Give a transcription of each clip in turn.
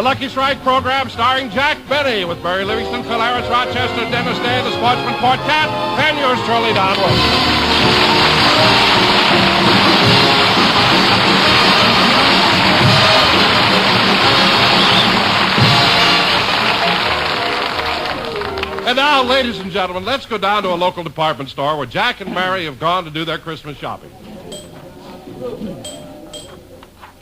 Lucky Strike program starring Jack Benny with Barry Livingston, Phil Harris, Rochester, Dennis Day, the Sportsman Quartet, and yours truly, Don Wilson. And now, ladies and gentlemen, let's go down to a local department store where Jack and Mary have gone to do their Christmas shopping.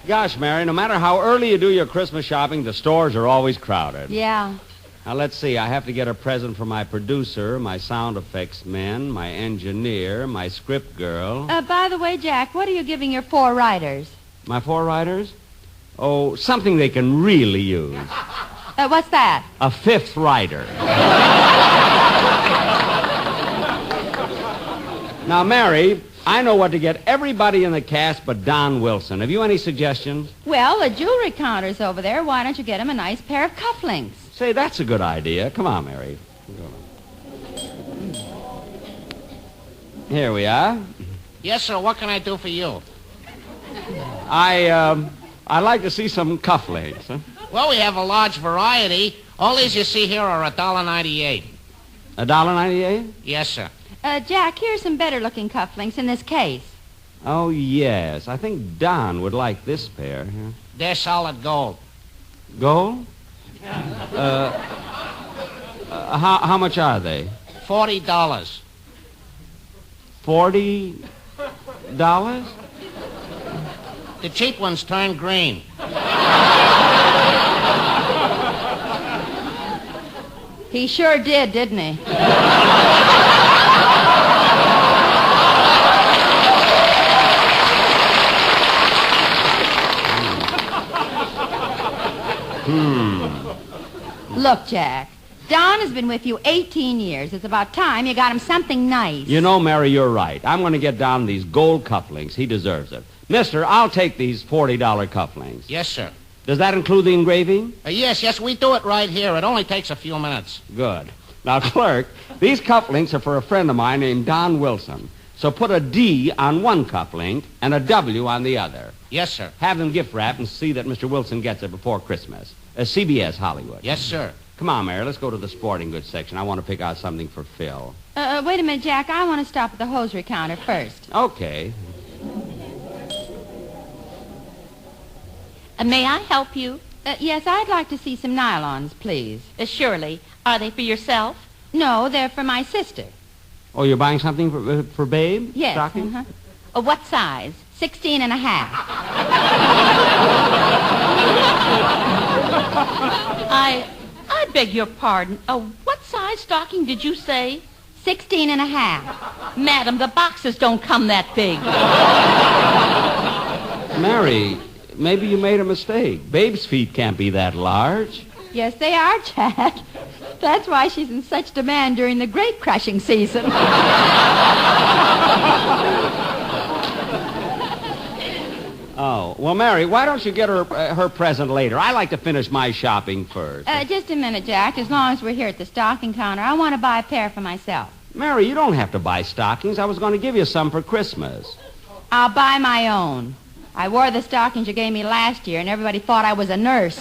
Gosh, Mary, no matter how early you do your Christmas shopping, the stores are always crowded. Yeah. Now, let's see. I have to get a present for my producer, my sound effects men, my engineer, my script girl. By the way, Jack, what are you giving your 4 writers? My 4 writers? Oh, something they can really use. What's that? A 5th writer. Now, Mary, I know what to get everybody in the cast but Don Wilson. Have you any suggestions? Well, the jewelry counter's over there. Why don't you get him a nice pair of cufflinks? Say, that's a good idea. Come on, Mary. Here we are. Yes, sir. What can I do for you? I'd like to see some cufflinks. Huh? Well, we have a large variety. All these you see here are $1.98. $1.98? Yes, sir. Jack, here's some better-looking cufflinks in this case. Oh, yes. I think Don would like this pair. Huh? They're solid gold. Gold? How much are they? $40. $40? The cheap ones turn green. He sure did, didn't he? Look, Jack, Don has been with you 18 years. It's about time you got him something nice. You know, Mary, you're right. I'm going to get Don these gold cufflinks. He deserves it. Mister, I'll take these $40 cufflinks. Yes, sir. Does that include the engraving? Yes, we do it right here. It only takes a few minutes. Good. Now, clerk, these cufflinks are for a friend of mine named Don Wilson. So put a D on one cufflink and a W on the other. Yes, sir. Have them gift wrapped and see that Mr. Wilson gets it before Christmas. CBS Hollywood. Yes, sir. Come on, Mary, let's go to the sporting goods section. I want to pick out something for Phil. Wait a minute, Jack. I want to stop at the hosiery counter first. Okay. May I help you? Yes, I'd like to see some nylons, please. Surely. Are they for yourself? No, they're for my sister. Oh, you're buying something for Babe? Yes. Stocking? What size? 16 and a half. I beg your pardon. What size stocking did you say? 16 and a half. Madam, the boxes don't come that big. Mary, maybe you made a mistake. Babe's feet can't be that large. Yes, they are, Jack. That's why she's in such demand during the grape crushing season. Oh, well, Mary, why don't you get her present later? I like to finish my shopping first. Just a minute, Jack. As long as we're here at the stocking counter, I want to buy a pair for myself. Mary, you don't have to buy stockings. I was going to give you some for Christmas. I'll buy my own. I wore the stockings you gave me last year, and everybody thought I was a nurse.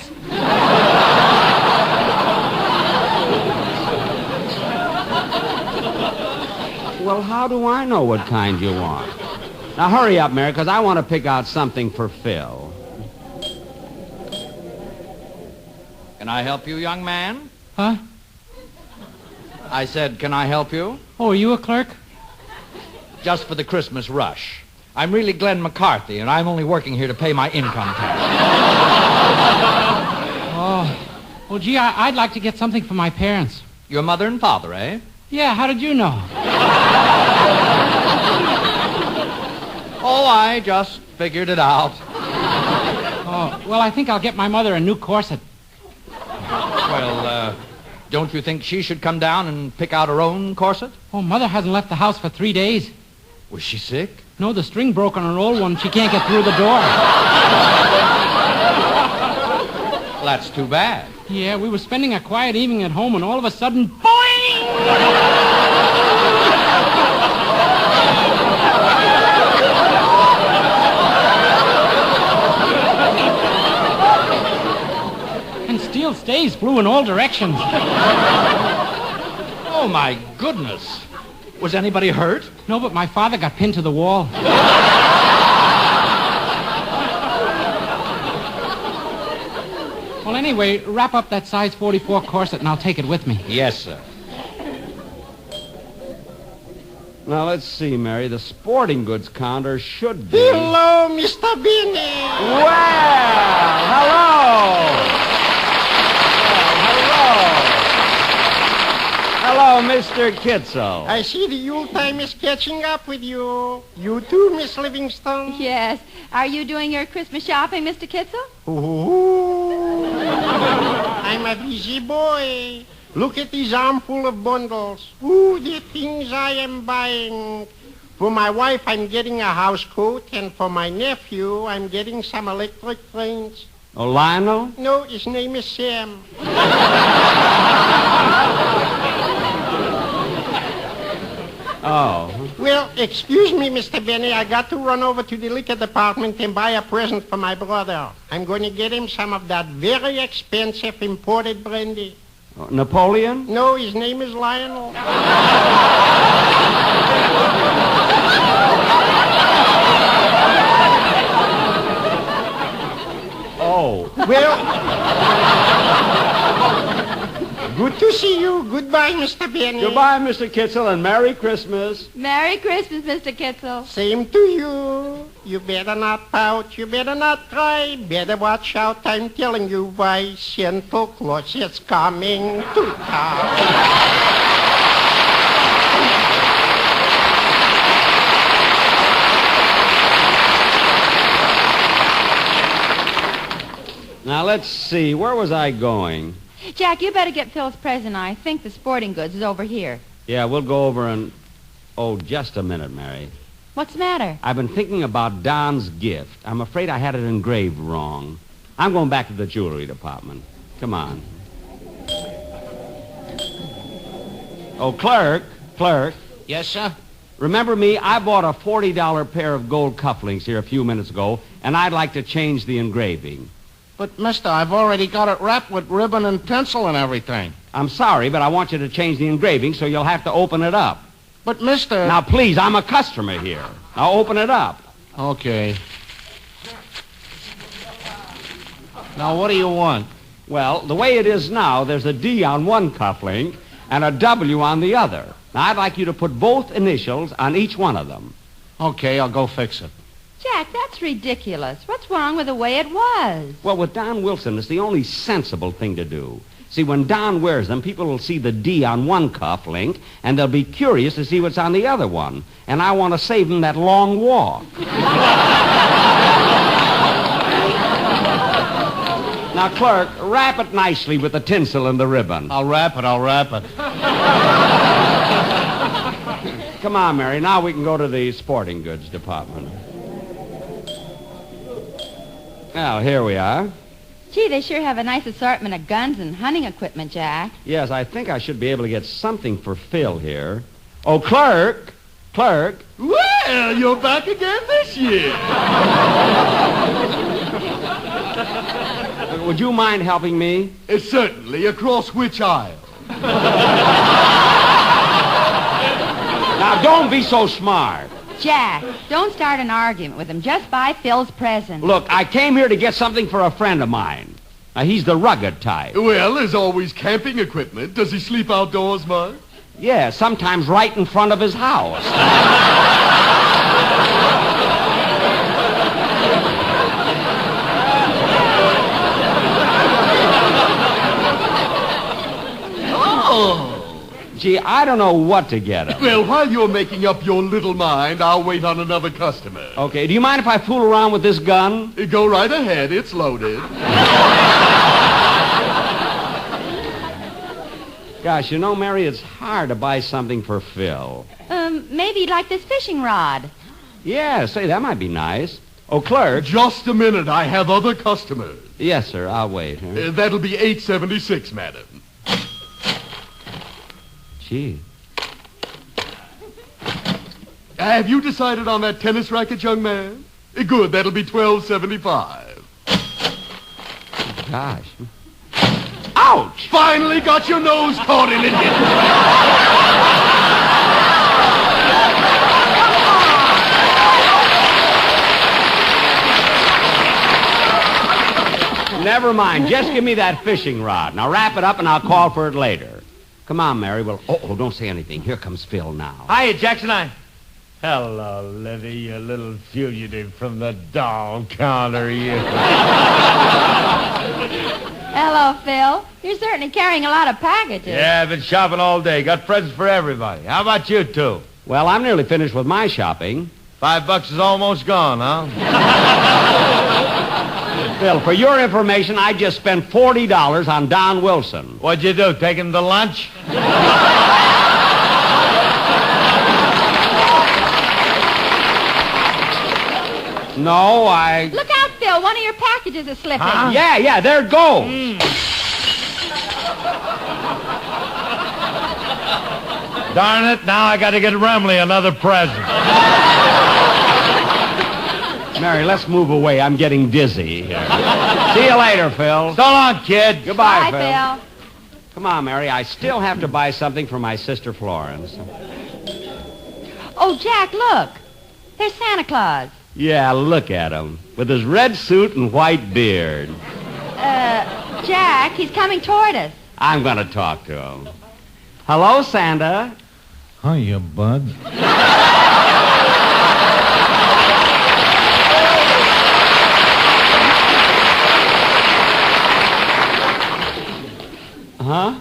Well, how do I know what kind you want? Now, hurry up, Mary, because I want to pick out something for Phil. Can I help you, young man? Huh? I said, can I help you? Oh, are you a clerk? Just for the Christmas rush. I'm really Glenn McCarthy, and I'm only working here to pay my income tax. Oh. Well, gee, I'd like to get something for my parents. Your mother and father, eh? Yeah, how did you know? Oh, I just figured it out. Oh, well, I think I'll get my mother a new corset. Well, don't you think she should come down and pick out her own corset? Oh, Mother hasn't left the house for 3 days. Was she sick? No, the string broke on her old one. She can't get through the door. Well, that's too bad. Yeah, we were spending a quiet evening at home, and all of a sudden, boing! And Still stays blue in all directions. Oh, my goodness. Was anybody hurt? No, but my father got pinned to the wall. Well, anyway, wrap up that size 44 corset and I'll take it with me. Yes, sir. Now, let's see, Mary. The sporting goods counter should be... Hello, Mr. Benny. Well, hello. Hello, Mr. Kitzel. I see the Yuletime is catching up with you. You too, Miss Livingstone. Yes. Are you doing your Christmas shopping, Mr. Kitzel? Ooh. I'm a busy boy. Look at this armful of bundles. Ooh, the things I am buying. For my wife, I'm getting a house coat, and for my nephew, I'm getting some electric trains. Oh, Lionel? No, his name is Sam. Oh. Well, excuse me, Mr. Benny. I got to run over to the liquor department and buy a present for my brother. I'm going to get him some of that very expensive imported brandy. Napoleon? No, his name is Lionel. Oh. Well, good to see you. Goodbye, Mr. Benny. Goodbye, Mr. Kitzel, and Merry Christmas. Merry Christmas, Mr. Kitzel. Same to you. You better not pout. You better not cry. Better watch out. I'm telling you why Santa Claus is coming to town. Now, let's see. Where was I going? Jack, you better get Phil's present. I think the sporting goods is over here. Yeah, we'll go over and... Oh, just a minute, Mary. What's the matter? I've been thinking about Don's gift. I'm afraid I had it engraved wrong. I'm going back to the jewelry department. Come on. Oh, clerk. Yes, sir? Remember me? I bought a $40 pair of gold cufflinks here a few minutes ago, and I'd like to change the engraving. But, mister, I've already got it wrapped with ribbon and tinsel and everything. I'm sorry, but I want you to change the engraving, so you'll have to open it up. But, mister... Now, please, I'm a customer here. Now, open it up. Okay. Now, what do you want? Well, the way it is now, there's a D on one cufflink and a W on the other. Now, I'd like you to put both initials on each one of them. Okay, I'll go fix it. Jack, that's ridiculous. What's wrong with the way it was? Well, with Don Wilson, it's the only sensible thing to do. See, when Don wears them, people will see the D on one cufflink, and they'll be curious to see what's on the other one. And I want to save them that long walk. Now, clerk, wrap it nicely with the tinsel and the ribbon. I'll wrap it. Come on, Mary. Now we can go to the sporting goods department. Well, here we are. Gee, they sure have a nice assortment of guns and hunting equipment, Jack. Yes, I think I should be able to get something for Phil here. Oh, clerk! Well, you're back again this year. Would you mind helping me? Certainly. Across which aisle? Now, don't be so smart. Jack, don't start an argument with him. Just buy Phil's present. Look, I came here to get something for a friend of mine. Now, he's the rugged type. Well, there's always camping equipment. Does he sleep outdoors much? Yeah, sometimes right in front of his house. Oh. Gee, I don't know what to get him. Well, while you're making up your little mind, I'll wait on another customer. Okay, do you mind if I fool around with this gun? Go right ahead. It's loaded. Gosh, you know, Mary, it's hard to buy something for Phil. Maybe like this fishing rod. Yeah, say, that might be nice. Oh, clerk. Just a minute. I have other customers. Yes, sir, I'll wait. Huh? That'll be $8.76, madam. Gee. Have you decided on that tennis racket, young man? Good. That'll be $12.75. Gosh. Ouch! Finally got your nose caught in it. Never mind. Just give me that fishing rod. Now wrap it up and I'll call for it later. Come on, Mary. Well, don't say anything. Here comes Phil now. Hiya, Jackson. Hello, Livy, you little fugitive from the doll counter, you. Hello, Phil. You're certainly carrying a lot of packages. Yeah, I've been shopping all day. Got presents for everybody. How about you two? Well, I'm nearly finished with my shopping. $5 is almost gone, huh? Phil, for your information, I just spent $40 on Don Wilson. What'd you do, take him to lunch? No, I... Look out, Phil. One of your packages is slipping. Huh? Yeah, there it goes. Darn it, now I got to get Remley another present. Mary, let's move away. I'm getting dizzy here. See you later, Phil. So long, kid. Goodbye, Bye, Phil. Come on, Mary. I still have to buy something for my sister Florence. Oh, Jack, look. There's Santa Claus. Yeah, look at him. With his red suit and white beard. Jack, he's coming toward us. I'm going to talk to him. Hello, Santa. Hiya, bud. Huh?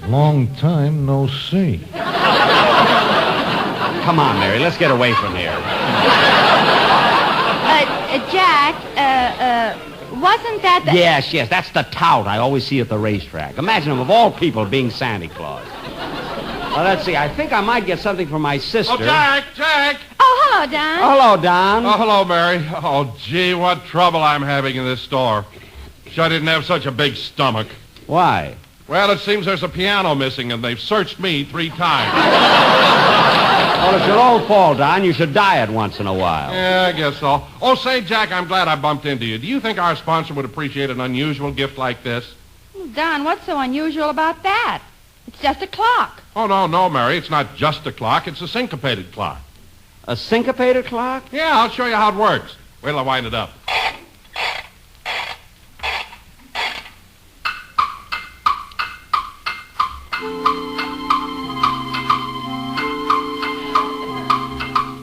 Long time no see. Come on, Mary. Let's get away from here. Jack, wasn't that the... Yes, that's the tout I always see at the racetrack. Imagine him, of all people, being Santa Claus. Well, let's see. I think I might get something for my sister. Oh, Jack! Oh, hello, Don. Hello, Don. Oh, hello, Mary. Oh, gee, what trouble I'm having in this store. Wish I didn't have such a big stomach. Why? Well, it seems there's a piano missing, and they've searched me 3 times. Well, it's your old fault, Don. You should diet once in a while. Yeah, I guess so. Oh, say, Jack, I'm glad I bumped into you. Do you think our sponsor would appreciate an unusual gift like this? Don, what's so unusual about that? It's just a clock. Oh, no, Mary. It's not just a clock. It's a syncopated clock. A syncopated clock? Yeah, I'll show you how it works. Wait till I wind it up.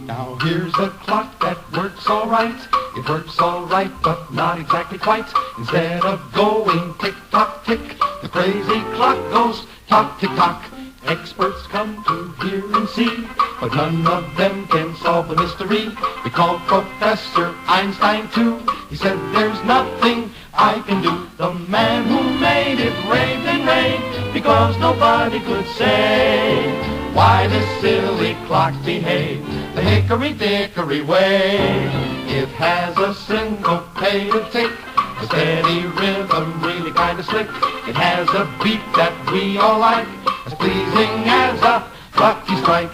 Now here's a clock that works all right. It works all right, but not exactly quite. Instead of going tick-tock, tick, the crazy clock goes tock-tick-tock. Experts come to hear and see, but none of them can solve the mystery. We called Professor Einstein, too. He said, there's nothing I can do. The man who made it raved and raved, because nobody could say why this silly clock behaved the hickory-dickory way. It has a syncopated tick, a steady rhythm, really kind of slick. It has a beat that we all like, as pleasing as a lucky strike.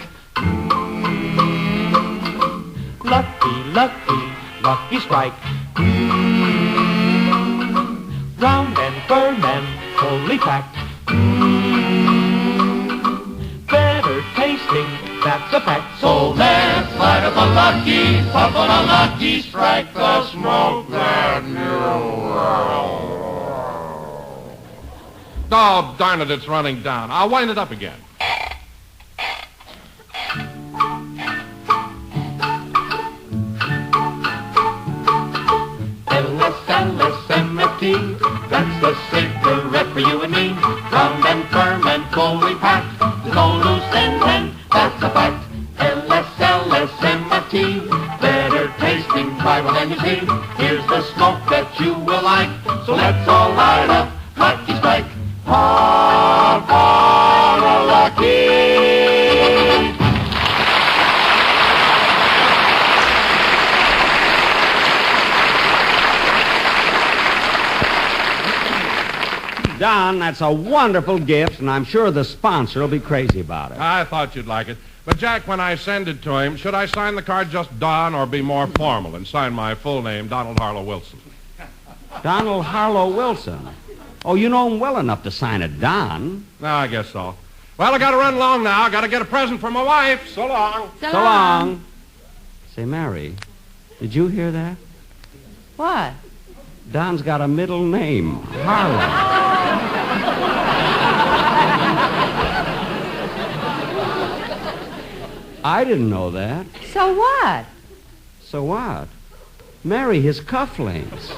Lucky, lucky, lucky strike. Round and firm and fully packed. Better tasting, that's a fact. So let's light up a lucky, puff on a lucky strike, the smoke that new world. Oh, darn it, it's running down. I'll wind it up again. LSMFT, that's the cigarette for you and me. Round and firm and fully packed, there's no loose end, and that's a fact. LSMFT, better tasting, try one and you see. Here's the smoke that you will like, so let's all light up Lucky Strike. Puff on a lucky. Don, that's a wonderful gift, and I'm sure the sponsor will be crazy about it. I thought you'd like it. But, Jack, when I send it to him, should I sign the card just Don or be more formal and sign my full name, Donald Harlow Wilson? Donald Harlow Wilson? Oh, you know him well enough to sign it, Don. No, I guess so. Well, I got to run along now. I got to get a present for my wife. So long. So So long. Say, Mary, did you hear that? What? Don's got a middle name, Harlan. I didn't know that. So what? So what? Mary, his cufflinks.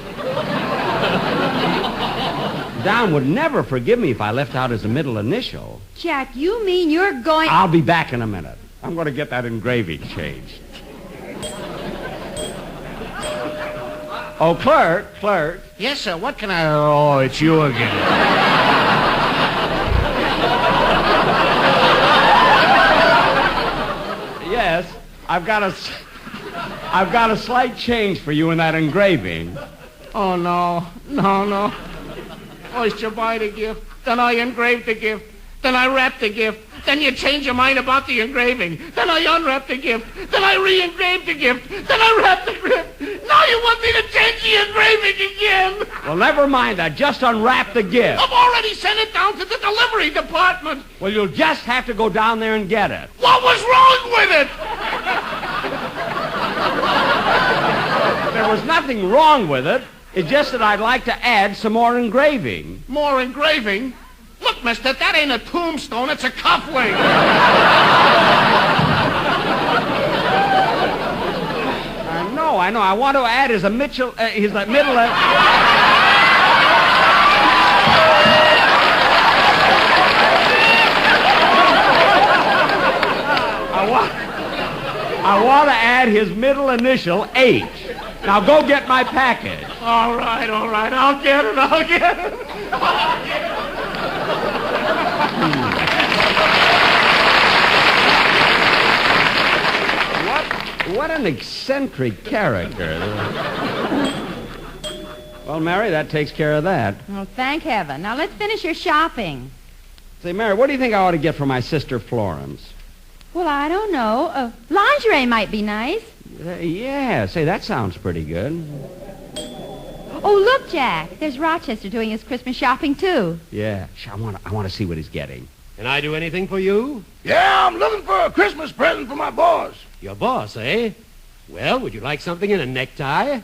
Don would never forgive me if I left out his middle initial. Jack, you mean you're going... I'll be back in a minute. I'm going to get that engraving changed. Oh, clerk. Yes, sir. What can I... Oh, it's you again. Yes, I've got a slight change for you in that engraving. Oh, no. First you buy the gift, then I engrave the gift, then I wrap the gift, then you change your mind about the engraving, then I unwrap the gift, then I re-engrave the gift, then I wrap the gift. Now you want me to change the engraving again? Well, never mind that. Just unwrap the gift. I've already sent it down to the delivery department. Well, you'll just have to go down there and get it. What was wrong with it? There was nothing wrong with it. It's just that I'd like to add some more engraving. More engraving? Look, mister, that ain't a tombstone, it's a cufflink. I know. I want to add his middle... I want to add his middle initial, H. Now go get my package. All right. I'll get it. What an eccentric character. Well, Mary, that takes care of that. Oh, thank heaven. Now let's finish your shopping. Say, Mary, what do you think I ought to get for my sister Florence? Well, I don't know. Lingerie might be nice. Yeah, say, that sounds pretty good. Oh, look, Jack. There's Rochester doing his Christmas shopping, too. Yeah, I want to see what he's getting. Can I do anything for you? Yeah, I'm looking for a Christmas present for my boss. Your boss, eh? Well, would you like something in a necktie?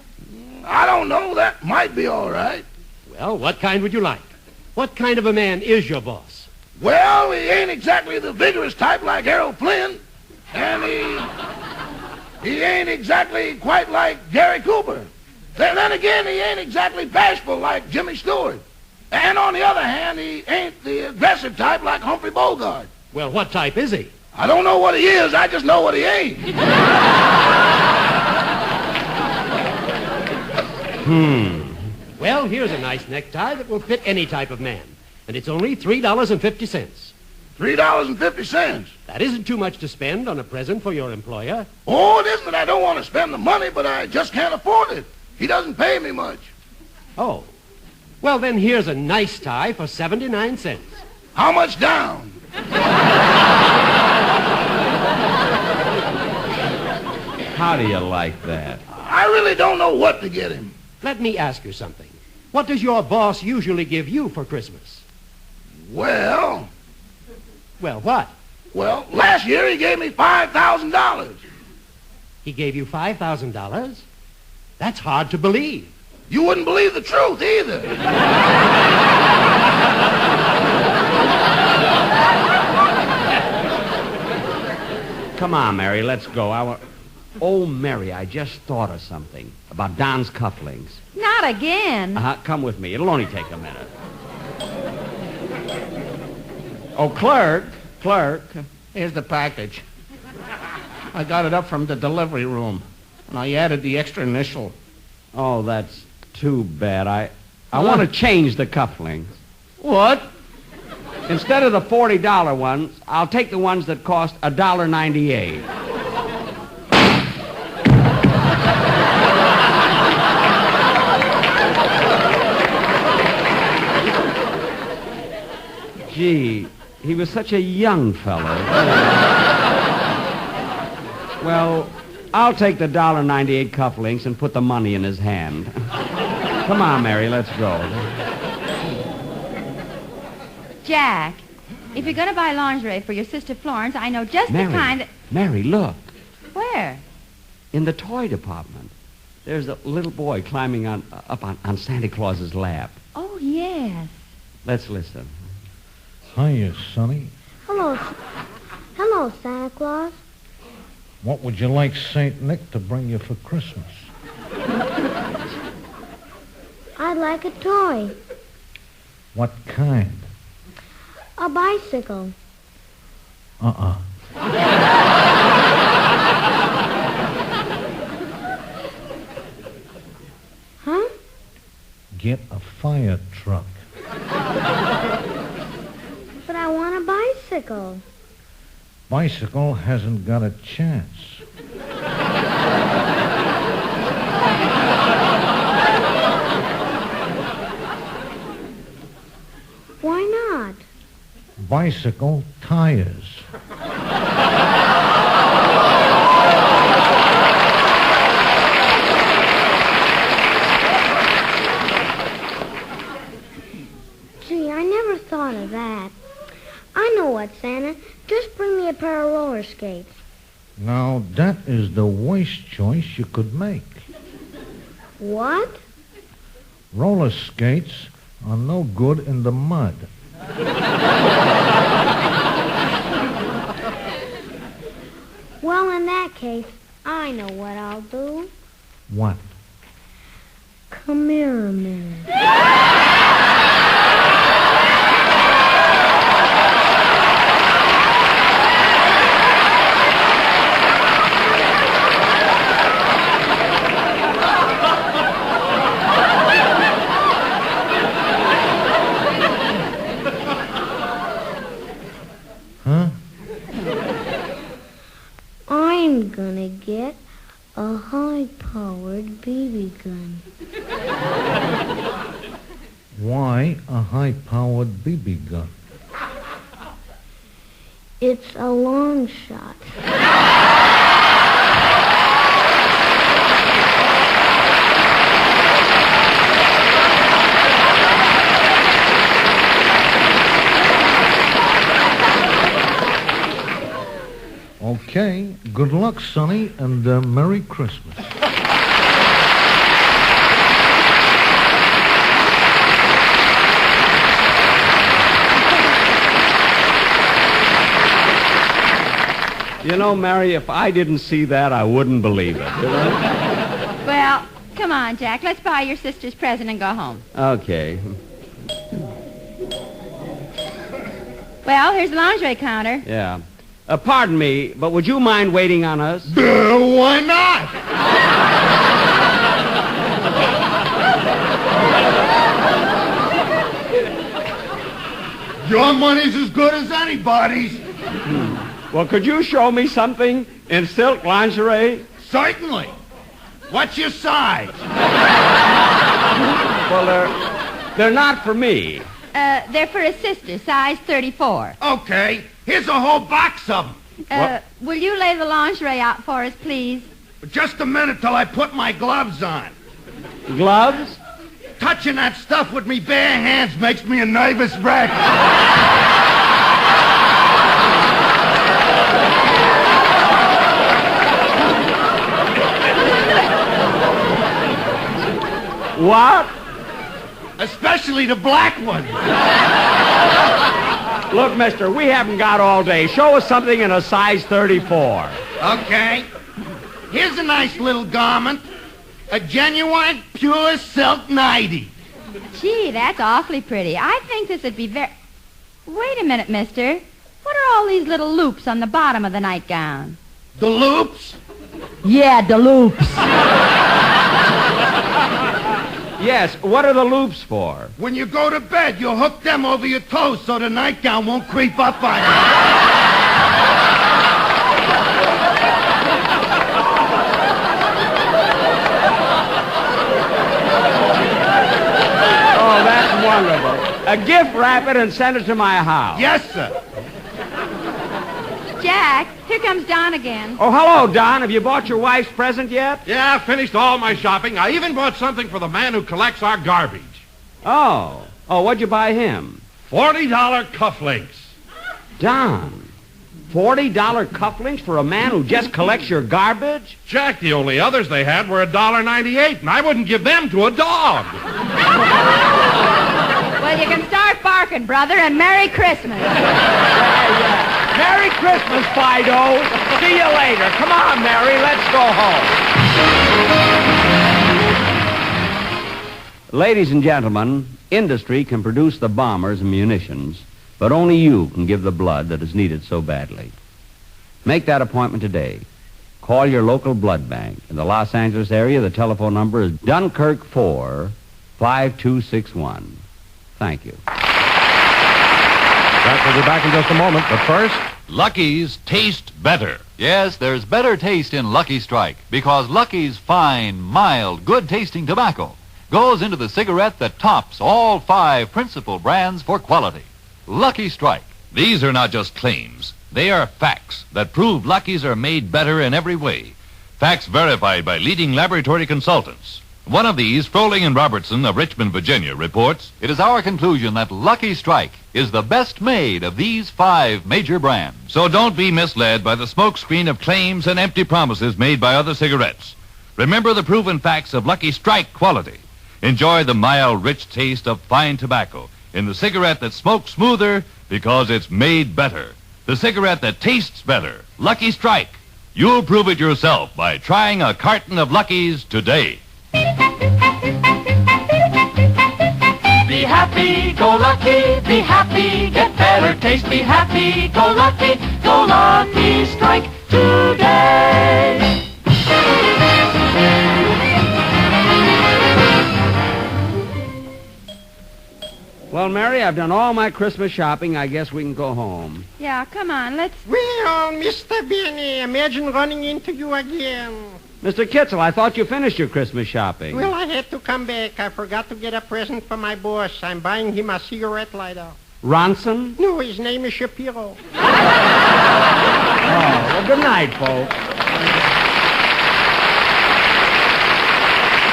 I don't know. That might be all right. Well, what kind would you like? What kind of a man is your boss? Well, he ain't exactly the vigorous type like Harold Flynn. And he ain't exactly quite like Gary Cooper. Then again, he ain't exactly bashful like Jimmy Stewart. And on the other hand, he ain't the aggressive type like Humphrey Bogart. Well, what type is he? I don't know what he is. I just know what he ain't. Well, here's a nice necktie that will fit any type of man. And it's only $3.50. $3.50. That isn't too much to spend on a present for your employer. Oh, it isn't that I don't want to spend the money, but I just can't afford it. He doesn't pay me much. Oh. Well, then here's a nice tie for 79 cents. How much down? How do you like that? I really don't know what to get him. Let me ask you something. What does your boss usually give you for Christmas? Well, what? Well, last year he gave me $5,000. He gave you $5,000? That's hard to believe. You wouldn't believe the truth either. Come on, Mary, let's go. Oh, Mary, I just thought of something about Don's cufflinks. Not again. Come with me. It'll only take a minute. Oh, clerk. Here's the package. I got it up from the delivery room, and I added the extra initial. Oh, that's too bad. I want to change the cufflinks. What? Instead of the $40 ones, I'll take the ones that cost $1.98. Gee, he was such a young fellow. Well, I'll take the $1.98 cufflinks and put the money in his hand. Come on, Mary, let's go. Jack, if you're going to buy lingerie for your sister Florence, I know just the kind that... Mary, look. Where? In the toy department. There's a little boy climbing up on Santa Claus's lap. Oh, yes. Let's listen. Hiya, Sonny. Hello, Santa Claus. What would you like St. Nick to bring you for Christmas? I'd like a toy. What kind? A bicycle. Uh-uh. Huh? Get a fire truck. But I want a bicycle. Bicycle hasn't got a chance. Why not? Bicycle tires. Gee, I never thought of that. I know what, Santa. Just bring me a pair of roller skates. Now, that is the worst choice you could make. What? Roller skates are no good in the mud. Well, in that case, I know what I'll do. What? Come here a minute. I'm gonna get a high-powered BB gun. Why a high-powered BB gun? It's a long shot. Okay, good luck, Sonny, and Merry Christmas. You know, Mary, if I didn't see that, I wouldn't believe it. Well, come on, Jack. Let's buy your sister's present and go home. Okay. Well, here's the lingerie counter. Yeah. Pardon me, but would you mind waiting on us? Why not? Your money's as good as anybody's. Well, could you show me something in silk lingerie? Certainly. What's your size? Well, they're not for me. They're for a sister, size 34. Okay. Here's a whole box of them. Will you lay the lingerie out for us, please? Just a minute till I put my gloves on. Gloves? Touching that stuff with me bare hands makes me a nervous wreck. What? Especially the black one. Look, mister, we haven't got all day. Show us something in a size 34. Okay. Here's a nice little garment. A genuine, pure silk nightie. Gee, that's awfully pretty. I think this would be very... Wait a minute, mister. What are all these little loops on the bottom of the nightgown? The loops? Yeah, the loops. Yes, what are the loops for? When you go to bed, you hook them over your toes so the nightgown won't creep up on you. Oh, that's wonderful. Gift wrap it and send it to my house. Yes, sir. Jack, here comes Don again. Oh, hello, Don. Have you bought your wife's present yet? Yeah, I've finished all my shopping. I even bought something for the man who collects our garbage. Oh, what'd you buy him? $40 cufflinks. Don, $40 cufflinks for a man who just collects your garbage? Jack, the only others they had were $1.98, and I wouldn't give them to a dog. Well, you can start barking, brother, and Merry Christmas. Merry Christmas, Fido. See you later. Come on, Mary, let's go home. Ladies and gentlemen, industry can produce the bombers and munitions, but only you can give the blood that is needed so badly. Make that appointment today. Call your local blood bank. In the Los Angeles area, the telephone number is Dunkirk 4-5261. Thank you. Jack will be back in just a moment, but first... Lucky's taste better. Yes, there's better taste in Lucky Strike because Lucky's fine, mild, good-tasting tobacco goes into the cigarette that tops all 5 principal brands for quality. Lucky Strike. These are not just claims. They are facts that prove Lucky's are made better in every way. Facts verified by leading laboratory consultants. One of these, Froling and Robertson of Richmond, Virginia, reports, "It is our conclusion that Lucky Strike is the best made of these 5 major brands." So don't be misled by the smokescreen of claims and empty promises made by other cigarettes. Remember the proven facts of Lucky Strike quality. Enjoy the mild, rich taste of fine tobacco in the cigarette that smokes smoother because it's made better. The cigarette that tastes better. Lucky Strike. You'll prove it yourself by trying a carton of Lucky's today. Be happy, go lucky, be happy, get better taste, be happy, go lucky strike today. Well, Mary, I've done all my Christmas shopping. I guess we can go home. Yeah, come on, let's... Well, Mr. Benny, imagine running into you again. Mr. Kitzel, I thought you finished your Christmas shopping. Well, I had to come back. I forgot to get a present for my boss. I'm buying him a cigarette lighter. Ronson? No, his name is Shapiro. Well, good night, folks.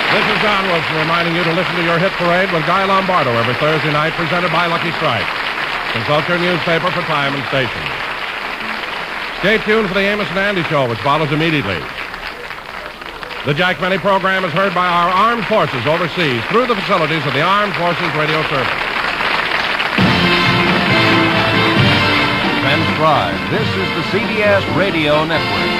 This is John Wilson reminding you to listen to your hit parade with Guy Lombardo every Thursday night, presented by Lucky Strike. Consult your newspaper for time and station. Stay tuned for the Amos and Andy Show, which follows immediately. The Jack Benny program is heard by our armed forces overseas through the facilities of the Armed Forces Radio Service. Transcribed. This is the CBS Radio Network.